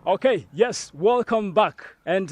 Okay, yes, welcome back. And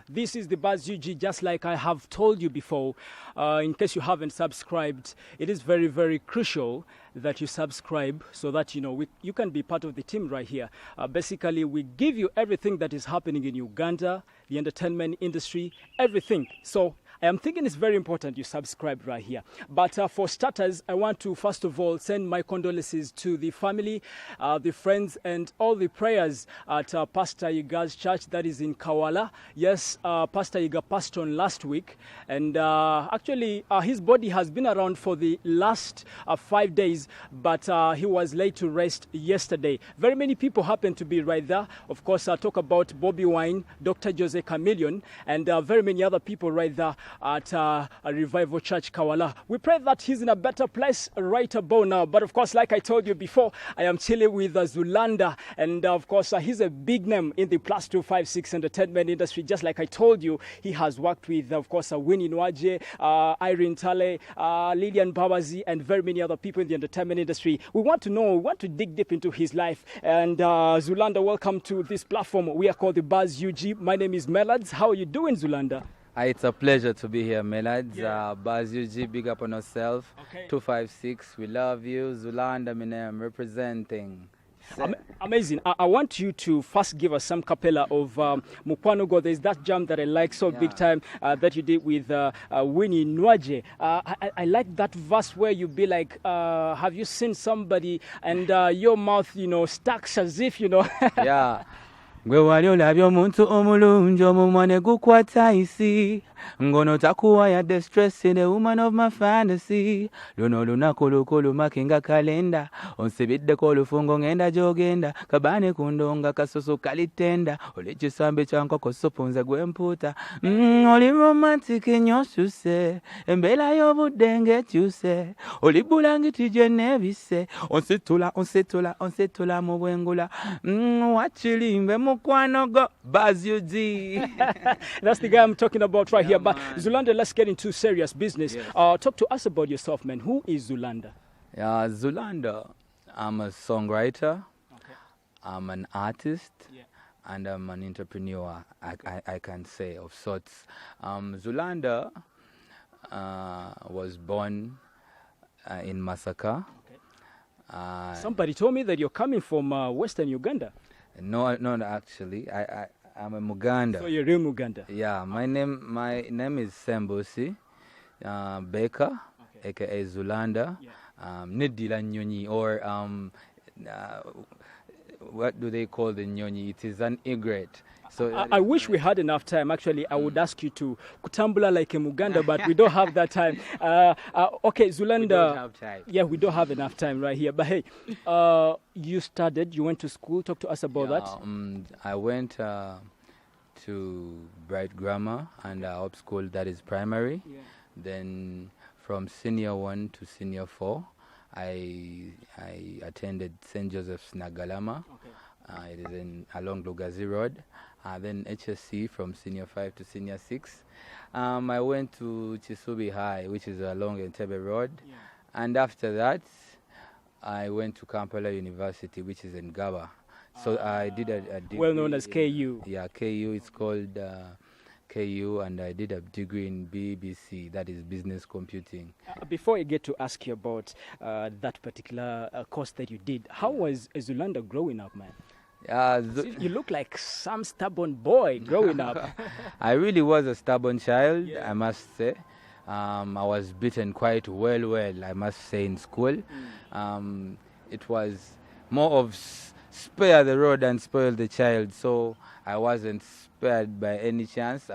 this is the Buzz UG, just like I have told you before. In case you haven't subscribed, it is very, very crucial that you subscribe so that you can be part of the team right here. Basically, we give you everything that is happening in Uganda, the entertainment industry, everything. So I am thinking it's very important you subscribe right here. But for starters, I want to first of all send my condolences to the family, the friends, and all the prayers at Pastor Yiga's church that is in Kawala. Yes, Pastor Yiga passed on last week, and actually his body has been around for the last 5 days, but he was laid to rest yesterday. Very many people happen to be right there. Of course, I talk about Bobby Wine, Dr. Jose Chameleon, and very many other people right there at a Revival Church Kawala. We pray that he's in a better place right about now. But of course, like I told you before, I am chilling with Zulanda, and of course, he's a big name in the plus 256 entertainment industry. Just like I told you, he has worked with, of course, Winnie Nwaje, Irene Tale, Lillian Babazi, and very many other people in the entertainment industry. We want to dig deep into his life. And Zulanda, welcome to this platform. We are called the Buzz UG. My name is Melads. How are you doing, Zulanda? It's a pleasure to be here, Melads. Buzz UG, big up on yourself. Okay. 256, we love you. Zulanda, my name, representing. Amazing. I want you to first give us some capella of Mukwano Go. There's that jam that I like so big time that you did with Winnie Nwaje. I like that verse where you be like, have you seen somebody? And your mouth, stacks as if, Yeah. Gwe wali olabye omuntu omulungi omumwane gukwata isi ngono takuwa yadde stress in the woman of my fantasy luno lunaku lukulu makinga kalenda onsibiddeko olufungo ngenda gyogenda kabane kundonga kasusu kalitenda oli kisambe kyankoko supu nze gwempuuta oli romantic nyoshuse embeera y'obudde ng'ekyuse oli bulangiti gye neebise onsitula mu bwengula wakirimbe Mukwano Go, Buzz UG. That's the guy I'm talking about right here. But Zulanda, let's get into serious business. Yes. Talk to us about yourself, man. Who is Zulanda? Yeah, Zulanda, I'm a songwriter, I'm an artist, and I'm an entrepreneur, I can say, of sorts. Zulanda was born in Masaka. Somebody told me that you're coming from Western Uganda. No, actually, I'm a Muganda. So you're real Muganda. Yeah, my name is Sembosi Baker, aka Zulanda. Nidila Nyonyi, or what do they call the Nyonyi? It is an egret. So I wish we had enough time. Actually, I would ask you to kutambula like a Muganda, but we don't have that time. Okay, Zulanda. We don't have time. Yeah, we don't have enough time right here. But hey, you went to school. Talk to us about that. I went to Bright Grammar and up school, that is primary. Then from senior 1 to senior 4, I attended St. Joseph's Nagalama. It is along Lugazi Road. Then HSC from senior 5 to senior 6. I went to Chisubi High, which is along Entebbe Road. And after that, I went to Kampala University, which is in Gaba. So I did a degree. Well known as KU. Yeah, KU. It's called KU, and I did a degree in BBC, that is business computing. Before I get to ask you about that particular course that you did, how was Zulanda growing up, man? You look like some stubborn boy growing up. I really was a stubborn child, I must say. I was beaten quite well, I must say, in school. It was more of spare the rod and spoil the child, so I wasn't spared by any chance.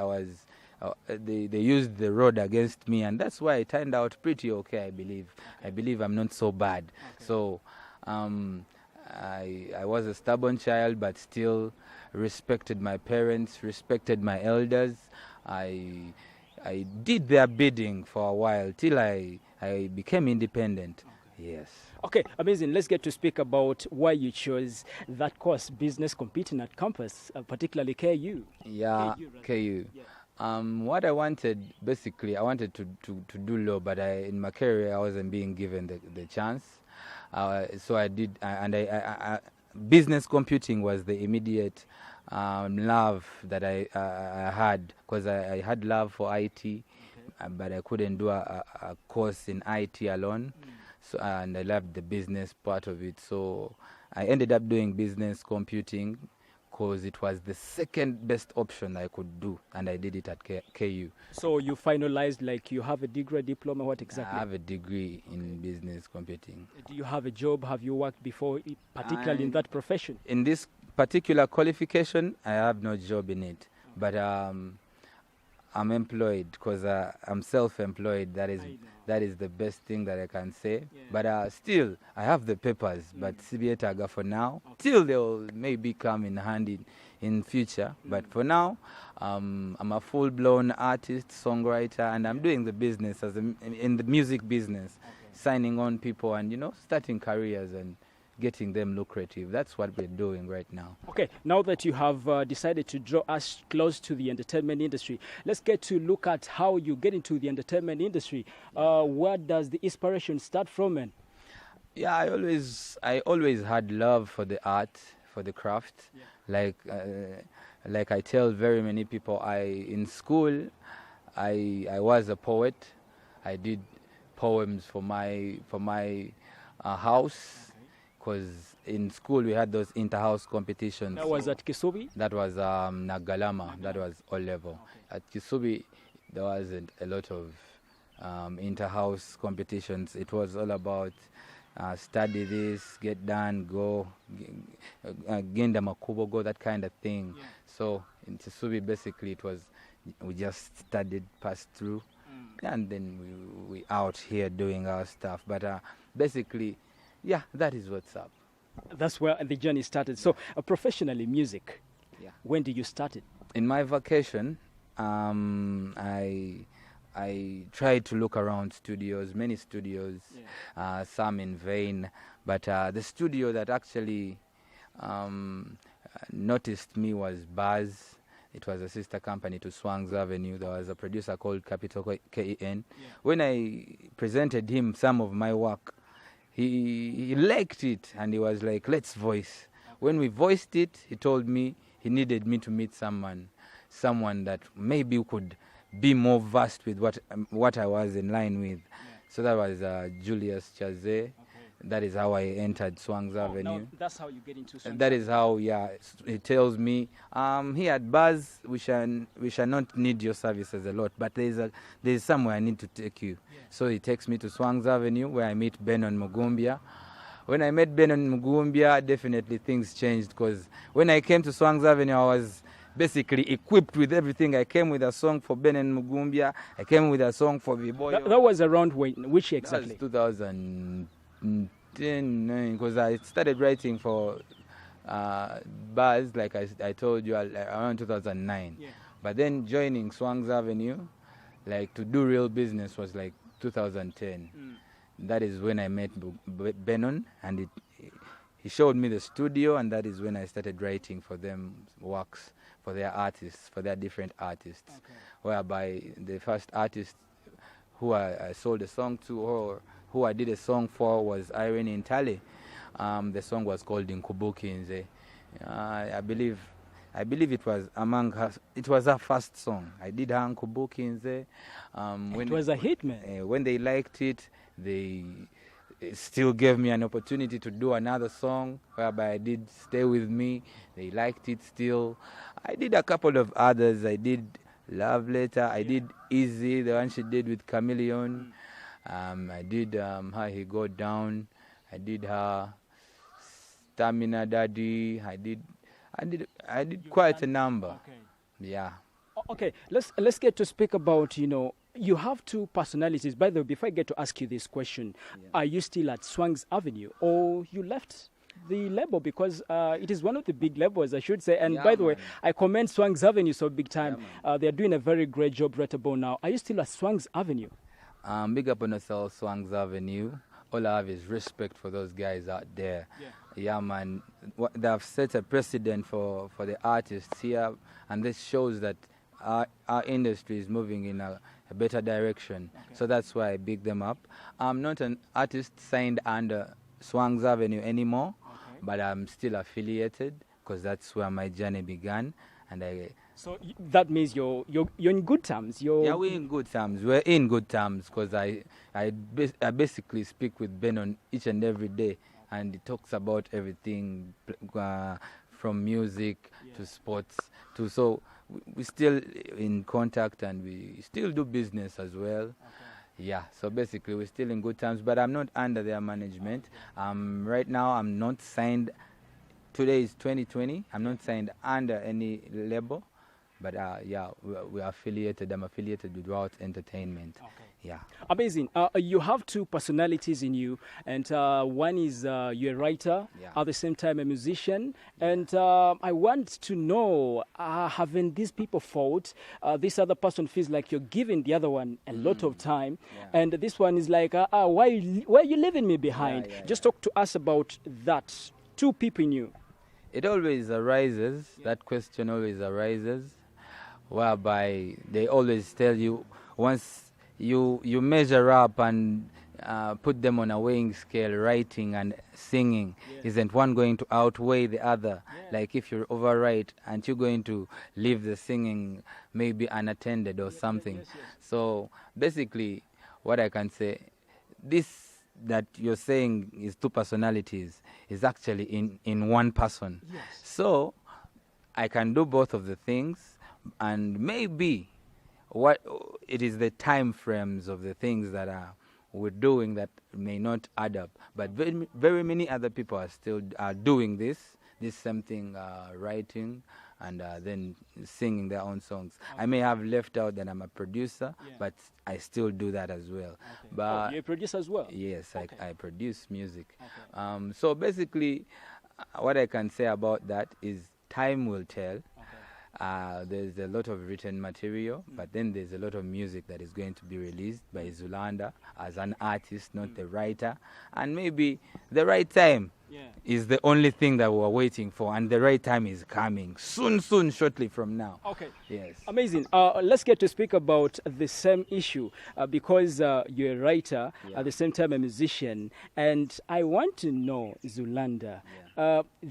They used the rod against me, and that's why it turned out pretty okay, I believe. I believe I'm not so bad. So I was a stubborn child, but still respected my parents, respected my elders. I did their bidding for a while till I became independent. Yes. Okay, amazing. Let's get to speak about why you chose that course, business computing at campus, particularly KU. Yeah, KU. What I wanted, basically, I wanted to do law, but in my career, I wasn't being given the chance. So I did, and business computing was the immediate love that I had, because I had love for IT, but I couldn't do a course in IT alone. So, and I loved the business part of it. So I ended up doing business computing because it was the second best option I could do, and I did it at KU. So you finalized, like you have a degree, diploma, what exactly? I have a degree in business computing. Do you have a job? Have you worked before, particularly in that profession? In this particular qualification, I have no job in it, but I'm employed because I'm self-employed. That is the best thing that I can say. Yeah. But still, I have the papers, but CBA Taga for now. Okay. Till they will maybe come in handy in future. But for now, I'm a full-blown artist, songwriter, and I'm doing the business in the music business, signing on people and, you know, starting careers and getting them lucrative. That's what we're doing right now. Okay, now that you have decided to draw us close to the entertainment industry, let's get to look at how you get into the entertainment industry. Where does the inspiration start from, man? Yeah, I always had love for the art, for the craft. Yeah. Like I tell very many people, in school, I was a poet. I did poems for my house. Because in school we had those inter-house competitions. That was at Kisubi? That was Nagalama. That was all level. Okay. At Kisubi, there wasn't a lot of inter-house competitions. It was all about study this, get done, go, genda makubo, go, that kind of thing. Yeah. So in Kisubi, basically, it was, we just studied, passed through, and then we out here doing our stuff. But basically, yeah, that is what's up. That's where the journey started. So, professionally, music. Yeah. When did you start it? In my vacation, I tried to look around studios, many studios, some in vain. But the studio that actually noticed me was Buzz. It was a sister company to Swanks Avenue. There was a producer called Capital KEN. Yeah. When I presented him some of my work, he liked it, and he was like, let's voice. When we voiced it, he told me he needed me to meet someone that maybe could be more versed with what I was in line with. Yeah. So that was Julius Chaze. Okay. That is how I entered Swanks Avenue. Now that's how you get into Swanks. That is how, yeah, he tells me, here at Buzz, we shall not need your services a lot, but there's somewhere I need to take you. Yeah. So he takes me to Swanks Avenue, where I meet Benon Mugumbia. When I met Benon Mugumbia, definitely things changed, because when I came to Swanks Avenue, I was basically equipped with everything. I came with a song for Benon Mugumbia. I came with a song for Biboyo. That was around which exactly? That was 2010, because I started writing for Buzz, like I told you, around 2009. Yeah. But then joining Swanks Avenue, like to do real business, was like 2010. That is when I met Benon, and he showed me the studio, and that is when I started writing for them works, for their artists, for their different artists. Okay. Whereby the first artist who I sold a song to, or who I did a song for, was Irene Intale. The song was called Nkubukinze. I believe it was among her. It was her first song. I did her Nkubukinze. It was a hit, man. When they liked it, they still gave me an opportunity to do another song, whereby I did Stay With Me. They liked it still. I did a couple of others. I did Love Letter. I did Easy, the one she did with Chameleon. I did How He Go Down. I did her Stamina Daddy. I did quite a number. Okay. Yeah. Okay, let's get to speak about, you have two personalities. By the way, before I get to ask you this question, are you still at Swanks Avenue, or you left the label? Because it is one of the big labels, I should say. And by the way, I commend Swanks Avenue so big time. They're doing a very great job right about now. Are you still at Swanks Avenue? Big up on yourself, Swanks Avenue. All I have is respect for those guys out there. Yeah, man. They have set a precedent for the artists here, and this shows that our industry is moving in a better direction. Okay. So that's why I big them up. I'm not an artist signed under Swanks Avenue anymore, but I'm still affiliated because that's where my journey began. And So that means you're in good terms. Yeah, we're in good terms. We're in good terms because I basically speak with Ben on each and every day, and he talks about everything from music to sports to so we're still in contact and we still do business as well. Yeah, so basically we're still in good terms, but I'm not under their management. Right now I'm not signed. Today is 2020. I'm not signed under any label. But yeah, we're affiliated. I'm affiliated with Route Entertainment. Okay. Yeah. Amazing. You have two personalities in you, and one is you're a writer, at the same time a musician. And I want to know, having these people fought, this other person feels like you're giving the other one a lot of time, and this one is like, why are you leaving me behind? Just talk to us about that. Two people in you. It always arises. That question always arises, whereby they always tell you once you measure up and put them on a weighing scale, writing and singing, isn't one going to outweigh the other? Like if you're overwrite, aren't you going to leave the singing maybe unattended or something? So basically what I can say, this that you're saying is two personalities is actually in one person. So I can do both of the things, and maybe what it is the time frames of the things that we're doing that may not add up, but very many other people are still doing this same thing, writing and then singing their own songs. I may have left out that I'm a producer, but I still do that as well. But you're a producer as well? Yes, I produce music. So basically what I can say about that is time will tell. There's a lot of written material, but then there's a lot of music that is going to be released by Zulanda as an artist, not the writer. And maybe the right time is the only thing that we're waiting for, and the right time is coming soon, shortly from now. Okay. Yes. Amazing. Let's get to speak about the same issue because you're a writer, at the same time a musician, and I want to know, Zulanda,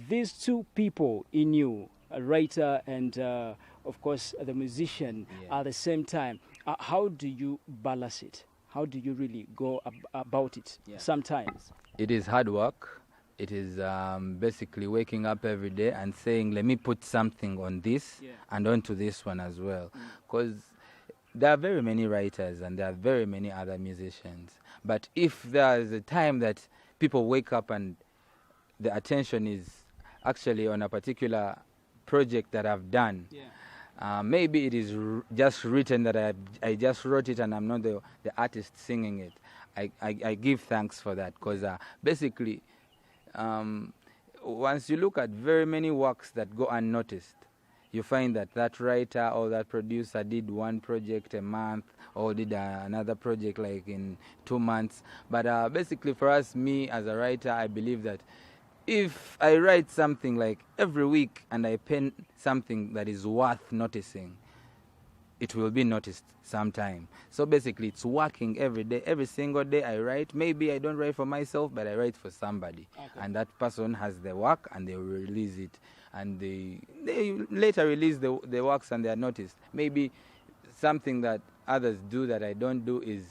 these two people in you, a writer and of course the musician at the same time, how do you balance it? How do you really go about it? Sometimes it is hard work. It is basically waking up every day and saying, let me put something on this and onto this one as well, because there are very many writers and there are very many other musicians, but if there is a time that people wake up and the attention is actually on a particular project that I've done. Maybe it is just written that I just wrote it and I'm not the artist singing it. I give thanks for that, because basically once you look at very many works that go unnoticed, you find that writer or that producer did one project a month or did another project like in 2 months. But basically for us, me as a writer, I believe that if I write something like every week and I pen something that is worth noticing, it will be noticed sometime. So basically it's working every day, every single day I write. Maybe I don't write for myself, but I write for somebody. And that person has the work and they will release it. And they later release the works and they are noticed. Maybe something that others do that I don't do is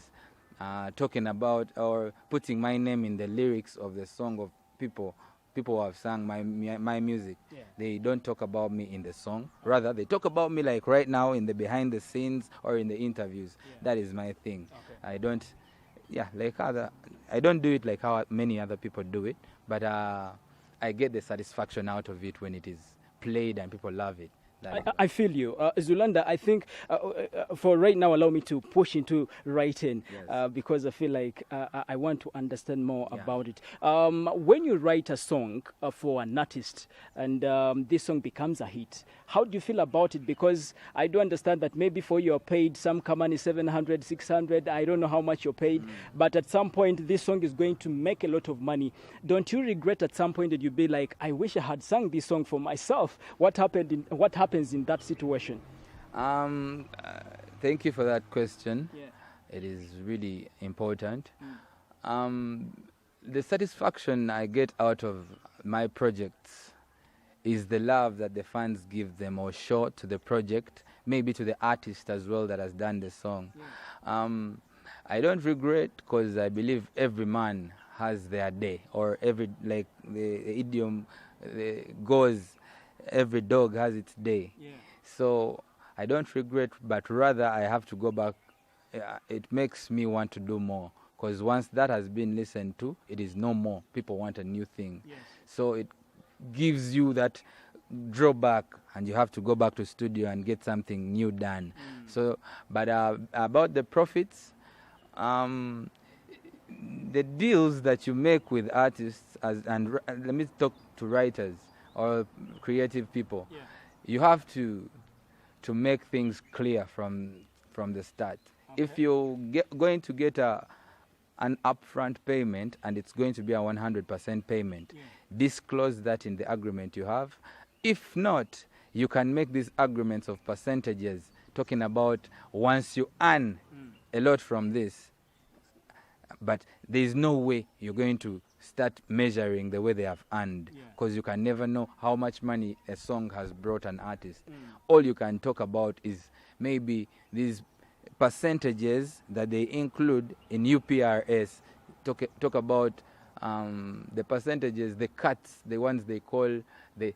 talking about or putting my name in the lyrics of the song of people who have sung my music. They don't talk about me in the song. Rather, they talk about me like right now in the behind the scenes or in the interviews. That is my thing. I don't do it like how many other people do it, but I get the satisfaction out of it when it is played and people love it. I feel you. Zulanda, I think for right now, allow me to push into writing because I feel like I want to understand more about it. When you write a song for an artist and this song becomes a hit, how do you feel about it? Because I do understand that maybe for you're paid some money, 700, 600, I don't know how much you're paid, but at some point this song is going to make a lot of money. Don't you regret at some point that you'd be like, I wish I had sung this song for myself? What happens in that situation? Thank you for that question. It is really important. The satisfaction I get out of my projects is the love that the fans give them or show to the project, maybe to the artist as well that has done the song. I don't regret, because I believe every man has their day, or every, like the idiom goes, every dog has its day. So I don't regret, but rather I have to go back. It makes me want to do more, because once that has been listened to, it is no more. People want a new thing. So it gives you that drawback, and you have to go back to studio and get something new done. So, but about the profits, the deals that you make with artists, and let me talk to writers or creative people, you have to make things clear from the start. If you're going to get an upfront payment, and it's going to be a 100% payment, disclose that in the agreement you have. If not, you can make these agreements of percentages, talking about once you earn a lot from this, but there's no way you're going to start measuring the way they have earned, because you can never know how much money a song has brought an artist. All you can talk about is maybe these percentages that they include in UPRS. Talk about the percentages, the cuts, the ones they call they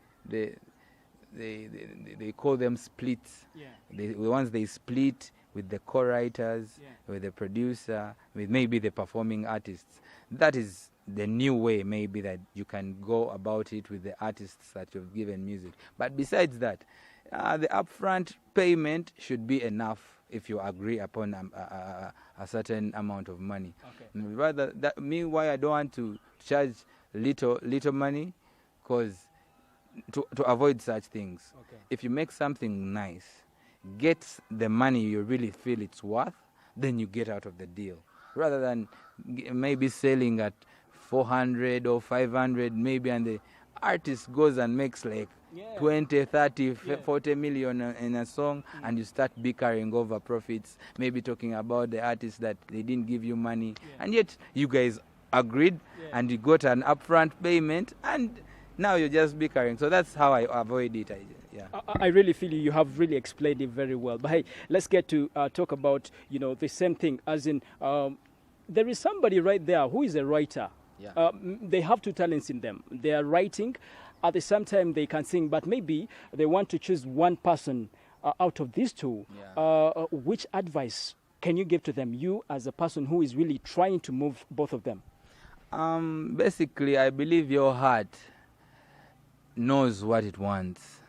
call them splits. The ones they split with the co-writers, with the producer, with maybe the performing artists. That is the new way, maybe, that you can go about it with the artists that you've given music. But besides that, the upfront payment should be enough if you agree upon a certain amount of money. Rather, why I don't want to charge little money, because to avoid such things. If you make something nice, get the money you really feel it's worth, then you get out of the deal. Rather than maybe selling at 400 or 500 maybe, and the artist goes and makes like 20, 30, 40 million in a song, and you start bickering over profits, maybe talking about the artist that they didn't give you money, and yet you guys agreed and you got an upfront payment, and now you're just bickering. So that's how I avoid it. I really feel you have really explained it very well. But hey, let's get to talk about, the same thing, as in there is somebody right there who is a writer. They have two talents in them. They are writing, at the same time they can sing, but maybe they want to choose one person out of these two. Which advice can you give to them, you as a person who is really trying to move both of them? Basically, I believe your heart knows what it wants.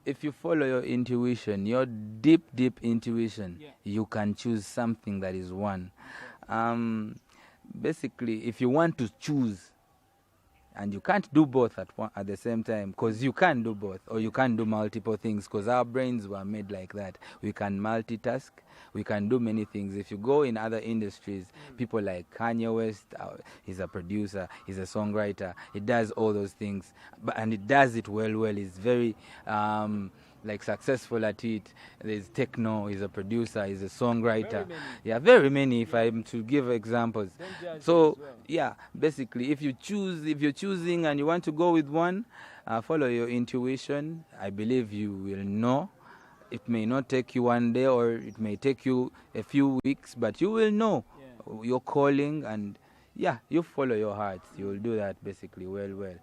If you follow your intuition, your deep intuition, you can choose something that is one. Basically, if you want to choose, and you can't do both at the same time, because you can do both, or you can do multiple things, because our brains were made like that. We can multitask, we can do many things. If you go in other industries, people like Kanye West, he's a producer, he's a songwriter, he does all those things, and he does it well. He's very successful at it. There's Techno, he's a producer, he's a songwriter. Very many, if I'm to give examples. So basically, if you're choosing and you want to go with one, follow your intuition. I believe you will know. It may not take you one day, or it may take you a few weeks, but you will know your calling, and you follow your heart. You will do that basically well.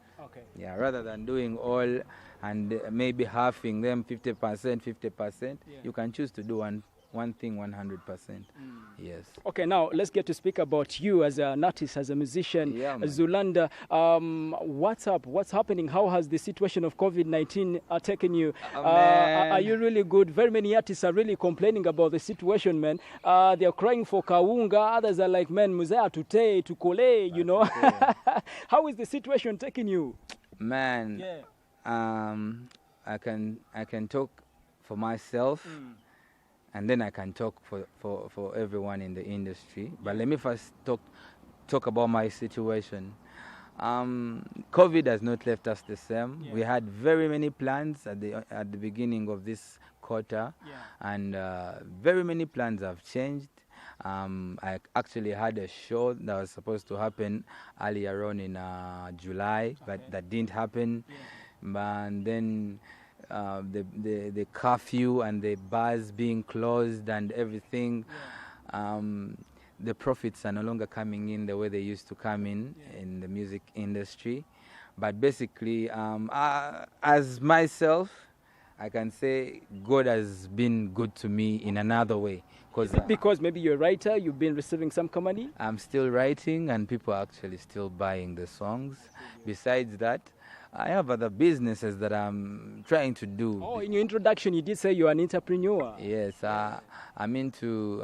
Rather than doing all and maybe halving them 50%, you can choose to do one thing 100%. Yes. Okay, now let's get to speak about you as an artist, as a musician. Zulanda, what's up? What's happening? How has the situation of COVID-19 taken you? Are you really good? Very many artists are really complaining about the situation, man. They're crying for kawunga. Others are like, man, muzea tute, tukole, How is the situation taking you? Man, I can talk for myself. And then I can talk for everyone in the industry. But let me first talk about my situation. COVID has not left us the same. We had very many plans at the beginning of this quarter, and very many plans have changed. I actually had a show that was supposed to happen earlier on in July, but that didn't happen. and then the curfew and the bars being closed and everything. The profits are no longer coming in the way they used to come in the music industry. But basically, as myself, I can say God has been good to me in another way. Is it because maybe you're a writer, you've been receiving some money? I'm still writing and people are actually still buying the songs. Besides that, I have other businesses that I'm trying to do. Oh, in your introduction, you did say you're an entrepreneur. Yes, I'm into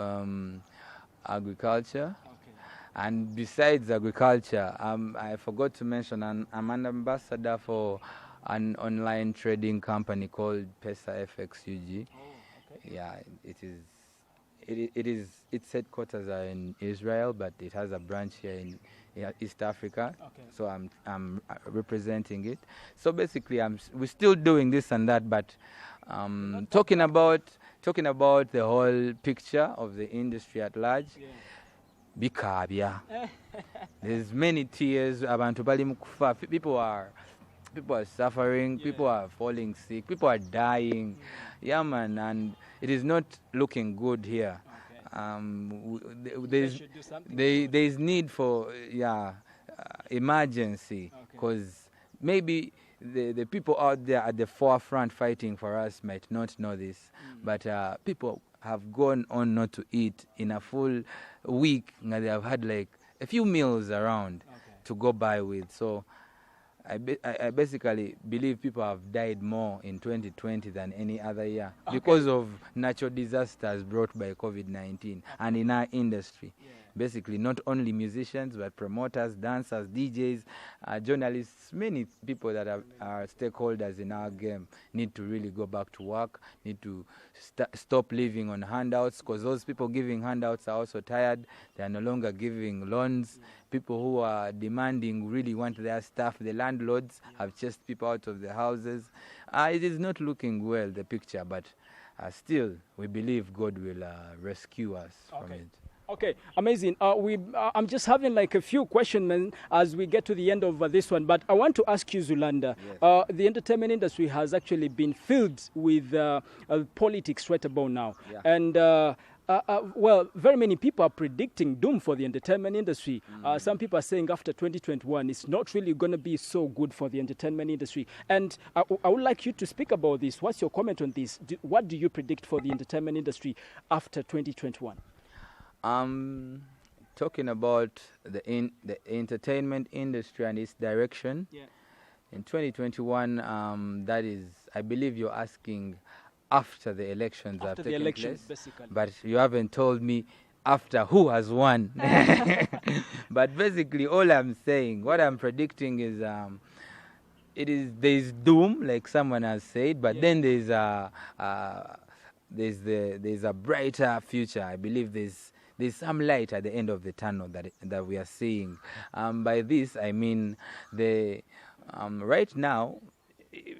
agriculture. Okay. And besides agriculture, I forgot to mention I'm an ambassador for an online trading company called Pesa FXUG. Oh, okay. Yeah, its headquarters are in Israel, but it has a branch here in East Africa. Okay. So I'm representing it. So basically, we're still doing this and that, but talking about the whole picture of the industry at large. Yeah. Bikabya. There's many tears. Abantu bali mukufa. People are suffering. Yeah. People are falling sick. People are dying. Yeah, man, and it is not looking good here. Okay. There's need for emergency, because maybe the people out there at the forefront fighting for us might not know this, but people have gone on not to eat in a full week, and they have had like a few meals around to go by with. So I basically believe people have died more in 2020 than any other year because of natural disasters brought by COVID-19 and in our industry. Yeah. Basically, not only musicians, but promoters, dancers, DJs, journalists, many people that are stakeholders in our game need to really go back to work, need to stop living on handouts, because those people giving handouts are also tired. They are no longer giving loans. Yeah. People who are demanding really want their stuff. The landlords have chased people out of the houses. It is not looking well, the picture, but still, we believe God will rescue us from it. Okay, amazing. I'm just having like a few questions as we get to the end of this one, but I want to ask you, Zulanda. Yes. The entertainment industry has actually been filled with politics right about now. Yeah. And well, very many people are predicting doom for the entertainment industry. Some people are saying after 2021, it's not really going to be so good for the entertainment industry. And I would like you to speak about this. What's your comment on this? What do you predict for the entertainment industry after 2021? Talking about the entertainment industry and its direction. Yeah. In 2021, that is, I believe you're asking after the elections have taken place, basically. But you haven't told me after who has won. But basically, all I'm saying, what I'm predicting is, there's doom, like someone has said, but then there's a brighter future. I believe there's some light at the end of the tunnel that we are seeing. By this, I mean right now,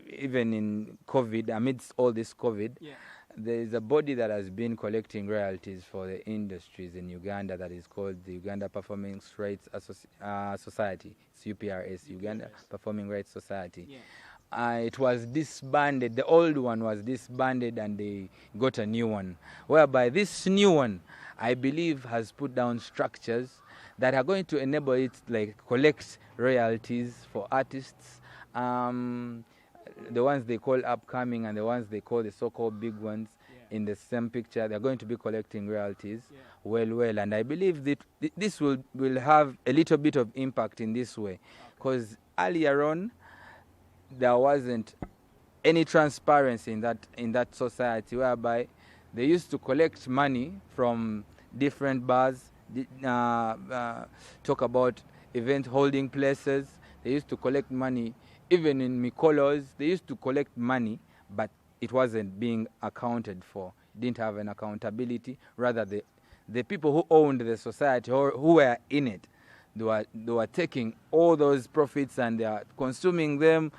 even in COVID, amidst all this COVID, there is a body that has been collecting royalties for the industries in Uganda that is called the Uganda Performing Rights Society. It's UPRS, Uganda Performing Rights Society. Yeah. It was disbanded. The old one was disbanded and they got a new one, whereby this new one, I believe, has put down structures that are going to enable it like collect royalties for artists, the ones they call upcoming and the ones they call the so-called big ones. In the same picture. They're going to be collecting royalties well, and I believe that this will have a little bit of impact in this way, because earlier on there wasn't any transparency in that society, whereby they used to collect money from different bars, talk about event holding places. They used to collect money even in Mikolos. They used to collect money, but it wasn't being accounted for. Didn't have an accountability. Rather, the people who owned the society or who were in it, they were taking all those profits and they are consuming them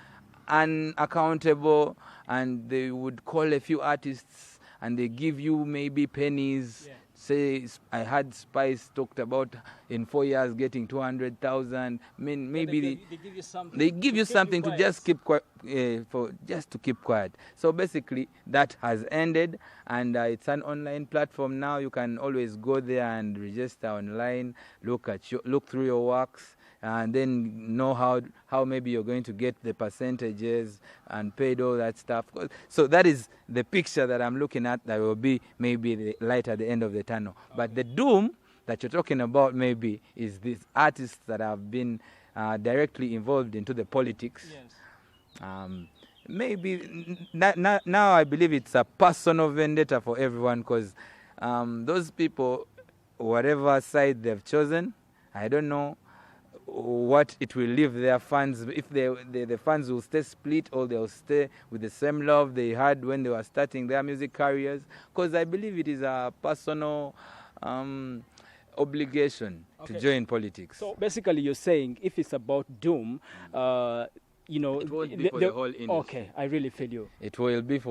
unaccountable, and they would call a few artists and they give you maybe pennies say I had Spice talked about in 4 years getting 200,000. I mean, maybe they give you something. they give you something to just keep quiet, to keep quiet. So basically, that has ended, and it's an online platform now. You can always go there and register online, look through your works, and then know how maybe you're going to get the percentages and paid all that stuff. So that is the picture that I'm looking at. That will be maybe the light at the end of the tunnel. Okay. But the doom that you're talking about maybe is these artists that have been directly involved into the politics. Yes. Maybe now I believe it's a personal vendetta for everyone, because those people, whatever side they've chosen, I don't know what it will leave their fans, if the fans will stay split or they'll stay with the same love they had when they were starting their music careers, because I believe it is a personal obligation to join politics. So basically you're saying if it's about doom, you know, it won't be for the whole industry. Okay, I really feel you. It will be it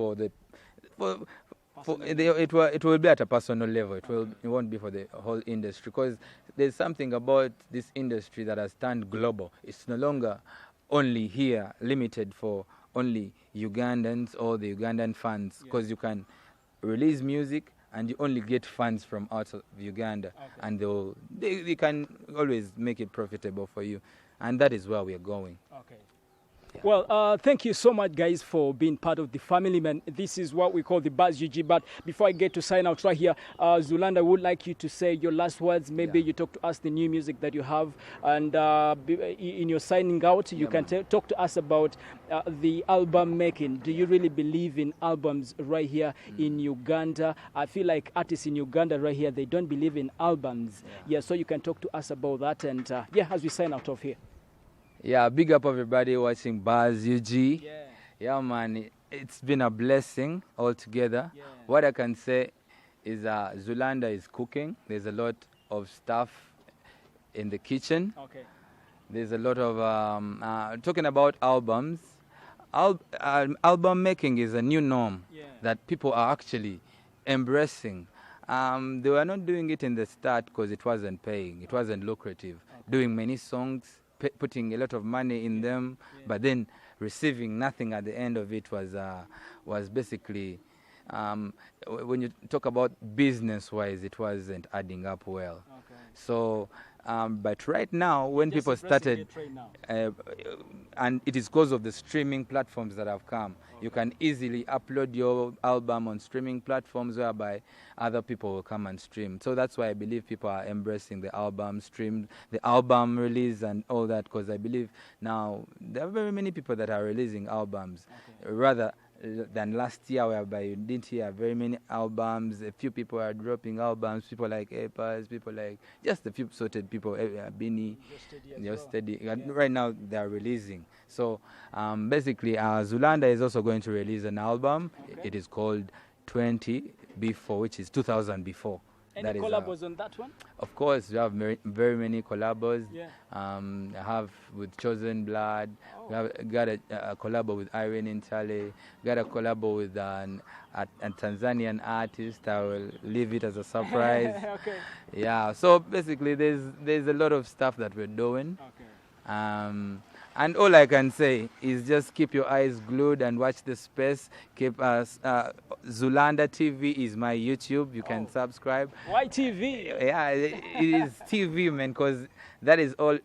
will be at a personal level. It won't be for the whole industry, because there's something about this industry that has turned global. It's no longer only here, limited for only Ugandans or the Ugandan fans, because you can release music and you only get fans from out of Uganda, and they can always make it profitable for you, and that is where we are going. Okay. Yeah. Well, thank you so much, guys, for being part of the family, man. This is what we call the Buzz UG. But before I get to sign out right here, Zulanda, I would like you to say your last words. Maybe you talk to us the new music that you have, and in your signing out, you can talk to us about the album making. Do you really believe in albums right here in Uganda? I feel like artists in Uganda right here, they don't believe in albums. Yeah, so you can talk to us about that. And as we sign out of here. Yeah, big up everybody watching Buzz UG. Yeah, man, it's been a blessing altogether. Yeah. What I can say is Zulanda is cooking. There's a lot of stuff in the kitchen. Okay. There's a lot of, talking about albums, album making is a new norm that people are actually embracing. They were not doing it in the start because it wasn't paying. It wasn't lucrative. Doing many songs, putting a lot of money in them, but then receiving nothing at the end of it was basically, when you talk about business-wise, it wasn't adding up well. Okay. So, but right now, when people started, and it is because of the streaming platforms that have come, you can easily upload your album on streaming platforms whereby other people will come and stream. So that's why I believe people are embracing the album stream, the album release and all that, because I believe now there are very many people that are releasing albums, rather than last year, whereby you didn't hear very many albums. A few people are dropping albums, people like Epas, people like just a few sorted people, Bini, Steady. Right now they are releasing. So basically Zulanda is also going to release an album. It is called 20 Before, which is 2000 Before. Any collabos on that one? Of course, we have very many collabos. I have with Chosen Blood. We have got a collabo with Irene Intale. Got a collabo with a Tanzanian artist. I will leave it as a surprise. Yeah. So basically, there's a lot of stuff that we're doing. And all I can say is just keep your eyes glued and watch the space. Keep us. Zulanda TV is my YouTube. You can subscribe. Why TV? Yeah, it is TV, man, because that is all.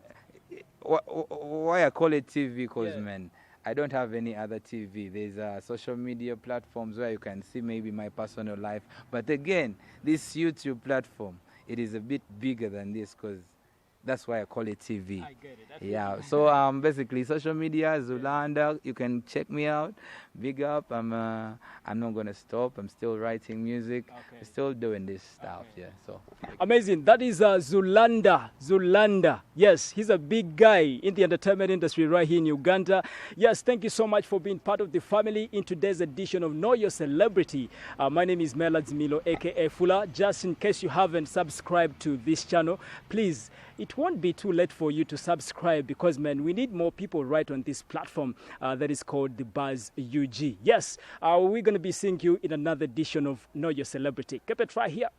Why I call it TV, because, man, I don't have any other TV. There's social media platforms where you can see maybe my personal life. But again, this YouTube platform, it is a bit bigger than this, because that's why I call it TV. I get it. Yeah. So basically, social media, Zulanda. You can check me out. Big up. I'm not gonna stop. I'm still writing music. I'm still doing this stuff. Yeah. So amazing. That is Zulanda. Zulanda. Yes, he's a big guy in the entertainment industry right here in Uganda. Yes. Thank you so much for being part of the family in today's edition of Know Your Celebrity. My name is Melad Milo, aka Fula. Just in case you haven't subscribed to this channel, please. It won't be too late for you to subscribe, because, man, we need more people right on this platform that is called the Buzz UG. Yes, we're going to be seeing you in another edition of Know Your Celebrity. Keep it right here.